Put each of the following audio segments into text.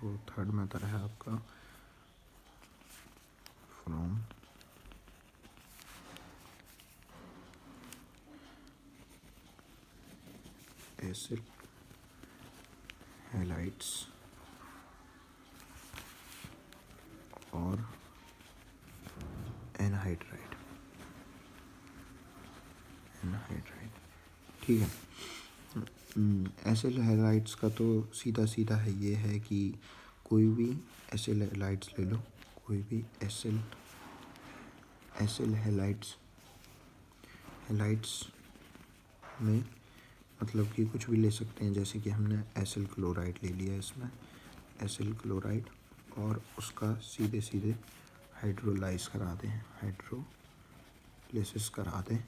तो third method है आपका फ्रॉम एसिड हैलाइड्स और एनहाइड्राइड। ठीक है। एसिड हैलाइड्स का तो सीधा सीधा है, ये है कि कोई भी एसिड हैलाइड्स ले लो, कोई भी एसिड हैलाइड्स में मतलब कि कुछ भी ले सकते हैं। जैसे कि हमने एसिल क्लोराइड ले लिया, इसमें एसिल क्लोराइड और उसका सीधे सीधे हाइड्रोलाइज करा दें, हाइड्रोलिसिस करा दें,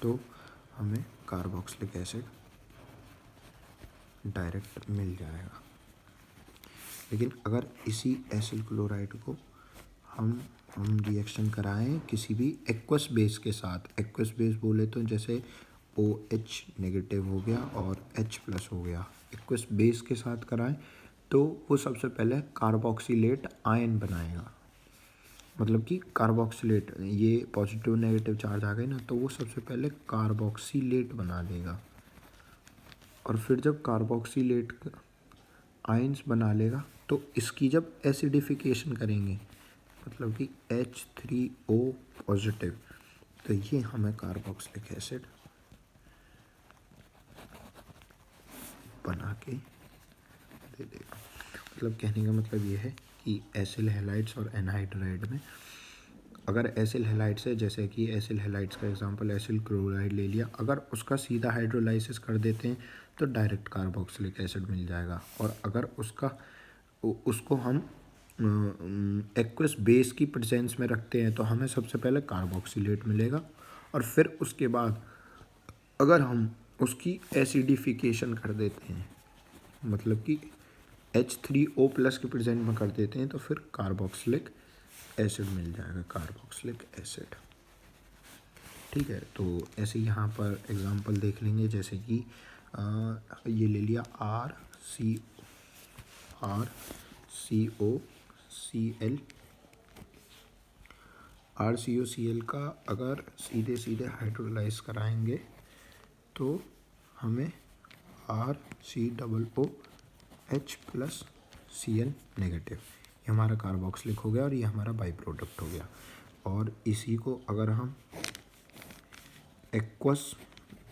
तो हमें कार्बोक्सिलिक एसिड डायरेक्ट मिल जाएगा। लेकिन अगर इसी एसिल क्लोराइड को हम रिएक्शन कराएं किसी भी एक्वस बेस के साथ, एक्वस बेस बोले तो जैसे OH नेगेटिव हो गया और H प्लस हो गया, एक्वस बेस के साथ कराएं तो वो सबसे पहले कार्बोक्सिलेट आयन बनाएगा। मतलब कि कार्बोक्सिलेट, ये पॉजिटिव नेगेटिव चार्ज आ गए ना, तो वो सबसे पहले कार्बोक्सिलेट बना देगा। और फिर जब कार्बोक्सिलेट आयन्स बना लेगा तो इसकी जब एसिडिफिकेशन करेंगे, मतलब कि H3O पॉजिटिव, तो ये हमें कार्बोक्सिलिक एसिड बना के दे देगा। मतलब कहने का मतलब ये है कि एसिल हैलाइड्स और एनहाइड्राइड में, अगर एसिल हैलाइड्स है, जैसे कि एसिल हैलाइड्स का एग्जांपल एसिल क्लोराइड ले लिया, अगर उसका सीधा हाइड्रोलाइसिस कर देते हैं तो डायरेक्ट कार्बोक्सिलिक एसिड मिल जाएगा। और अगर उसको हम एक्वस बेस की प्रेजेंस में रखते हैं तो हमें सबसे पहले कार्बोक्सिलेट मिलेगा। और फिर उसके बाद अगर हम उसकी एसिडिफिकेशन कर देते हैं, मतलब कि H3O प्लस के प्रेजेंट में कर देते हैं, तो फिर कार्बोक्सिलिक एसिड मिल जाएगा, कार्बोक्सिलिक एसिड। ठीक है। तो ऐसे यहाँ पर एग्जांपल देख लेंगे, जैसे कि ये ले लिया RCOCl का अगर सीधे सीधे हाइड्रोलाइज कराएंगे तो हमें RCOOH प्लस Cl नेगेटिव, ये हमारा कार्बोक्सिलिक हो गया और ये हमारा बाई प्रोडक्ट हो गया। और इसी को अगर हम aqueous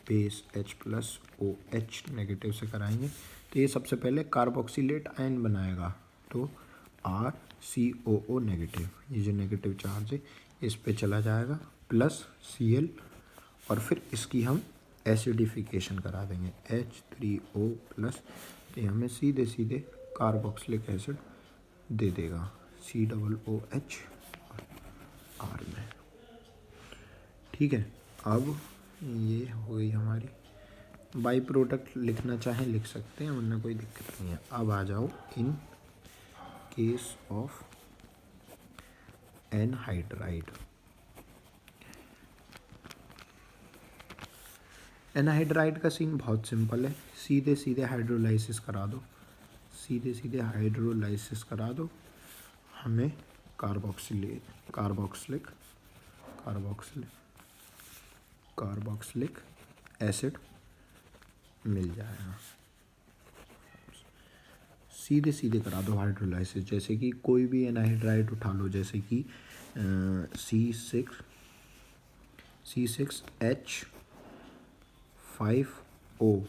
base H plus OH negative से कराएंगे तो ये सबसे पहले कार्बोक्सिलेट आयन बनाएगा, तो RCOO नेगेटिव, ये जो नेगेटिव चार्ज है इस पे चला जाएगा प्लस Cl, और फिर इसकी हम एसिडिफिकेशन करा देंगे H3O प्लस, तो हमें सीधे सीधे कार्बोक्सिलिक एसिड दे देगा COOH R में। ठीक है। अब ये हो गई हमारी, बाई प्रोडक्ट लिखना चाहें लिख सकते हैं, वरना कोई दिक्कत नहीं है। अब आ जाओ in case of anhydride. Anhydride का सीन बहुत सिंपल है, सीधे सीधे हाइड्रोलाइसिस करा दो, सीधे सीधे हाइड्रोलाइसिस करा दो, हमें कार्बोक्सिलिक एसिड मिल जाएगा। सीधे सीधे करा दो हाइड्रोलाइसिस। जैसे कि कोई भी एनहाइड्राइड उठा लो, जैसे कि C6H5O,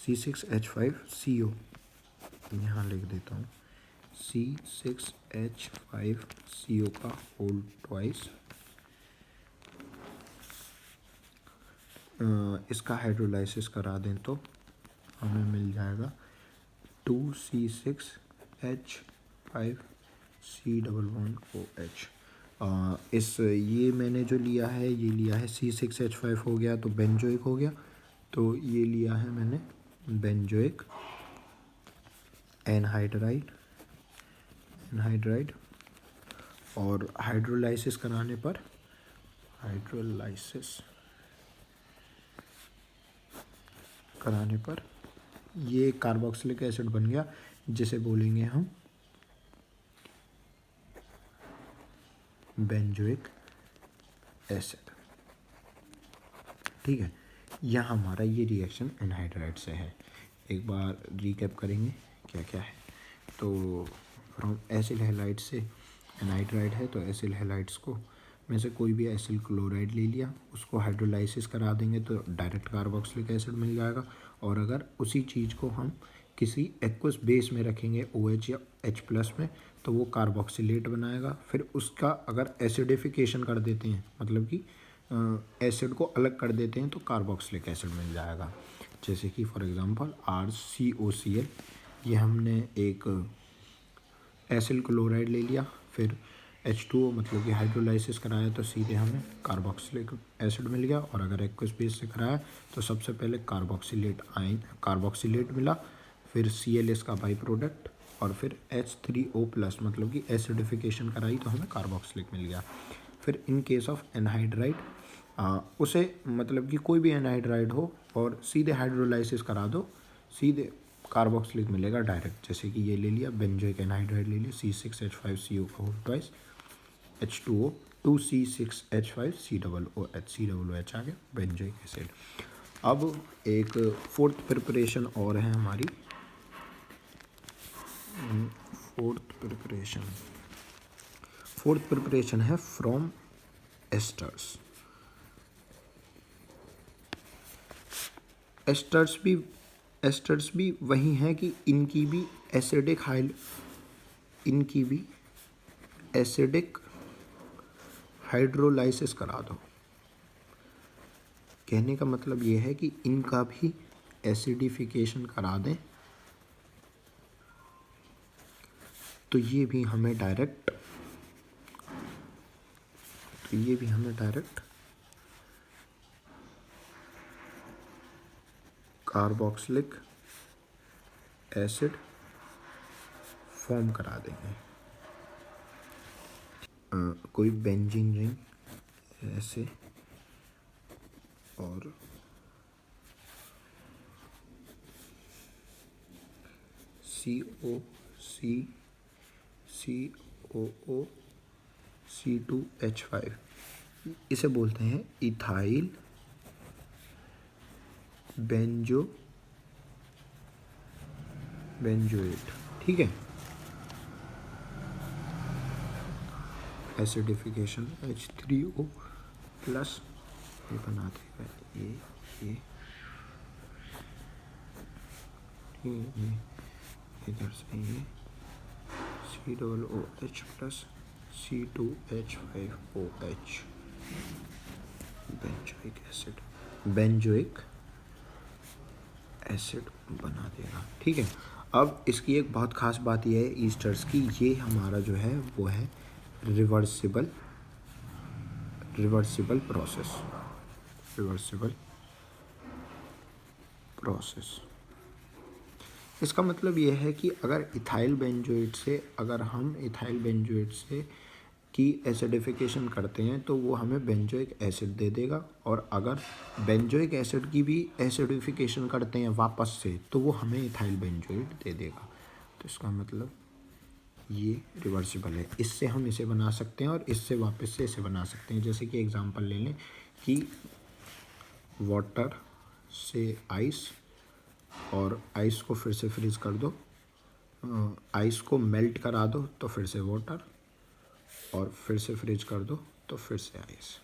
C6H5CO, यहाँ लिख देता हूँ C6H5CO का होल ट्वाइस, इसका हाइड्रोलाइसिस करा दें तो हमें मिल जाएगा 2C6H5C11OH। ये मैंने जो लिया है, ये लिया है C6H5 हो गया तो बेंजोइक हो गया, तो ये लिया है मैंने बेंजोइक एनहाइड्राइड, और हाइड्रोलाइसिस कराने पर ये कार्बोक्सिलिक एसिड बन गया, जिसे बोलेंगे हम बेंजोइक एसिड। ठीक है, यह हमारा ये रिएक्शन एनहाइड्राइड से है। एक बार रिकैप करेंगे क्या क्या है। तो फ्रॉम एसिल हैलाइड से एनहाइड्राइड है, तो एसिल हैलाइड्स को में से कोई भी एसिल क्लोराइड ले लिया, उसको हाइड्रोलाइसिस करा देंगे तो डायरेक्ट कार्बोक्सिलिक एसिड मिल जाएगा। और अगर उसी चीज़ को हम किसी एक्वस बेस में रखेंगे OH या H+ में, तो वो कार्बोक्सिलेट बनाएगा। फिर उसका अगर एसिडिफिकेशन कर देते हैं, मतलब कि एसिड को अलग कर देते हैं, तो कार्बोक्सिलिक एसिड मिल जाएगा। जैसे कि फॉर एग्जांपल RCOCl, ये हमने एक एसिल क्लोराइड ले लिया, फिर H2O मतलब कि हाइड्रोलाइसिस कराया तो सीधे हमें कार्बोक्सिलिक एसिड मिल गया। और अगर एक्वस बेस से कराया तो सबसे पहले कार्बोक्सिलेट मिला, फिर Cl इसका बाई प्रोडक्ट, और फिर H3O+ मतलब कि एसिडिफिकेशन कराई तो हमें कार्बोक्सिलिक मिल गया। फिर इन केस ऑफ एनहाइड्राइड, उसे मतलब कि कोई भी एनहाइड्राइड हो और सीधे हाइड्रोलाइसिस करा दो, सीधे कार्बोक्सिलिक मिलेगा डायरेक्ट। जैसे कि ये ले लिया बेंजोइक एनहाइड्राइड ले लिया, C6H5CO, H2O 2C6H5COOH आ गया बेंजोइक एसिड। अब एक फोर्थ प्रिपरेशन और है हमारी। फोर्थ प्रिपरेशन है फ्रॉम एस्टर्स। एस्टर्स भी वही हैं कि इनकी भी एसिडिक हाइड्रोलाइसिस करा दो। कहने का मतलब ये है कि इनका भी एसिडिफिकेशन करा दें, तो ये भी हमें डायरेक्ट कार्बोक्सिलिक एसिड फॉर्म करा देंगे। कोई बेंजीन रिंग ऐसे, और COO C2H5, इसे बोलते हैं इथाइल बेंजोएट। ठीक है, एसिडिफिकेशन H3O+, ये बना देगा ये इधर से ये COOH+ C2H5OH बेंजोइक एसिड बना देगा। ठीक है, अब इसकी एक बहुत ख़ास बात यह है ईस्टर्स की, ये हमारा जो है वो है रिवर्सिबल प्रोसेस। इसका मतलब ये है कि अगर इथाइल बेंजोएट से की एसिडिफिकेशन करते हैं तो वो हमें बेंजोइक एसिड दे देगा, और अगर बेंजोइक एसिड की भी एसिडिफिकेशन करते हैं वापस से तो वो हमें इथाइल बेंजोएट दे देगा। तो इसका मतलब ये रिवर्सिबल है, इससे हम इसे बना सकते हैं और इससे वापस से इसे बना सकते हैं। जैसे कि एग्जांपल ले लें कि वाटर से आइस, और आइस को फिर से फ्रीज कर दो, आइस को मेल्ट करा दो तो फिर से वाटर, और फिर से फ्रीज कर दो तो फिर से आइस।